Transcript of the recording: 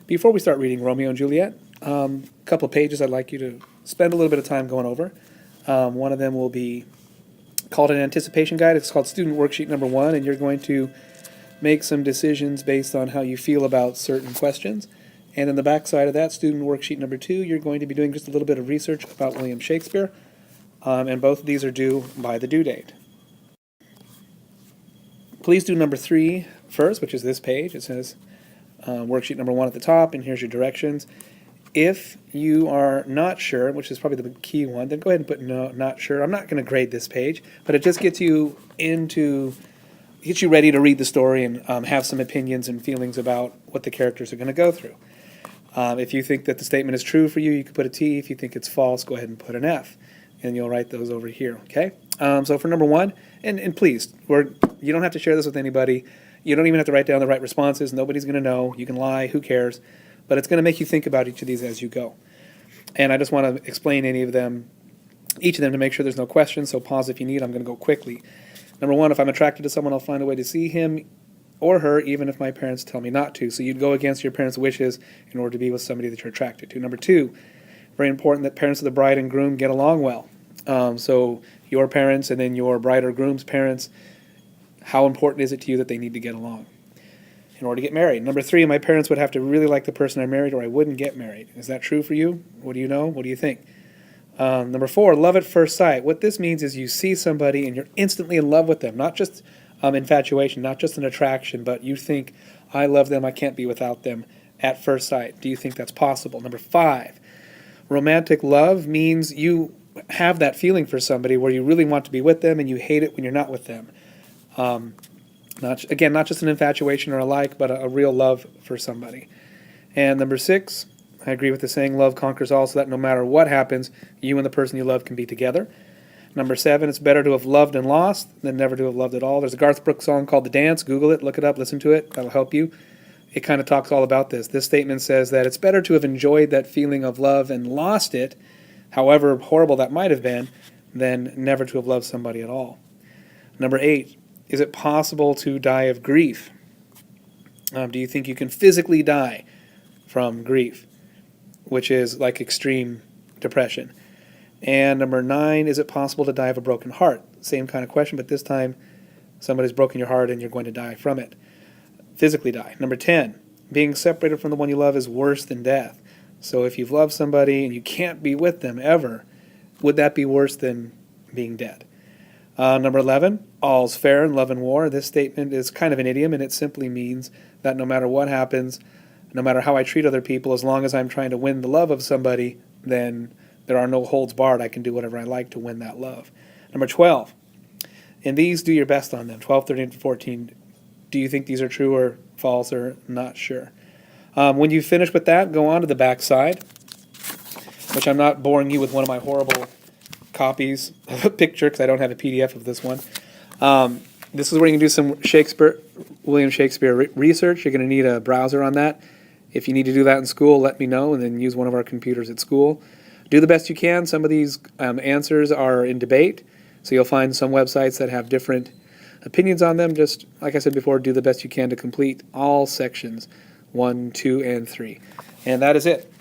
Before we start reading Romeo and Juliet, a couple of pages I'd like you to spend a little bit of time going over. One of them will be called an anticipation guide. It's called Student Worksheet number 1, and you're going to make some decisions based on how you feel about certain questions. And in the back side of that, Student Worksheet number 2, you're going to be doing just a little bit of research about William Shakespeare, and both of these are due by the due date. Please do number 3 first, which is this page. It says worksheet number 1 at the top, and here's your directions. If you are not sure, which is probably the key one, then go ahead and put no, not sure. I'm not going to grade this page, but it just gets you ready to read the story and have some opinions and feelings about what the characters are going to go through. If you think that the statement is true for you, you can put a T. If you think it's false, go ahead and put an F, and you'll write those over here. Okay. So for number 1, and please, you don't have to share this with anybody. You don't even have to write down the right responses. Nobody's going to know. You can lie. Who cares? But it's going to make you think about each of these as you go. And I just want to explain each of them to make sure there's no questions, so pause if you need. I'm going to go quickly. Number 1, if I'm attracted to someone, I'll find a way to see him or her, even if my parents tell me not to. So you'd go against your parents' wishes in order to be with somebody that you're attracted to. Number 2, very important that parents of the bride and groom get along well. So your parents and then your bride or groom's parents, how important is it to you that they need to get along in order to get married? Number 3, my parents would have to really like the person I married or I wouldn't get married. Is that true for you? What do you know? What do you think? Number 4, love at first sight. What this means is you see somebody and you're instantly in love with them, not just infatuation, not just an attraction, but you think, I love them, I can't be without them at first sight. Do you think that's possible? Number 5, romantic love means you have that feeling for somebody where you really want to be with them and you hate it when you're not with them. Not just an infatuation or a like, but a real love for somebody. And number 6, I agree with the saying, love conquers all, so that no matter what happens, you and the person you love can be together. Number 7, it's better to have loved and lost than never to have loved at all. There's a Garth Brooks song called The Dance. Google it, look it up, listen to it. That'll help you. It kind of talks all about this. This statement says that it's better to have enjoyed that feeling of love and lost it, however horrible that might have been, than never to have loved somebody at all. Number 8, is it possible to die of grief? Do you think you can physically die from grief, which is like extreme depression? And number 9, is it possible to die of a broken heart? Same kind of question, but this time somebody's broken your heart and you're going to die from it. Physically die. Number 10, being separated from the one you love is worse than death. So if you've loved somebody and you can't be with them ever, would that be worse than being dead? Number 11, all's fair in love and war. This statement is kind of an idiom, and it simply means that no matter what happens, no matter how I treat other people, as long as I'm trying to win the love of somebody, then there are no holds barred. I can do whatever I like to win that love. Number 12, and these, do your best on them. 12, 13, and 14, do you think these are true or false or not sure? When you finish with that, go on to the back side, which I'm not boring you with one of my horrible copies of a picture because I don't have a PDF of this one. This is where you can do some William Shakespeare research. You're going to need a browser on that. If you need to do that in school, let me know, and then use one of our computers at school. Do the best you can. Some of these answers are in debate, so you'll find some websites that have different opinions on them. Just like I said before, do the best you can to complete all sections 1, 2, and 3. And that is it.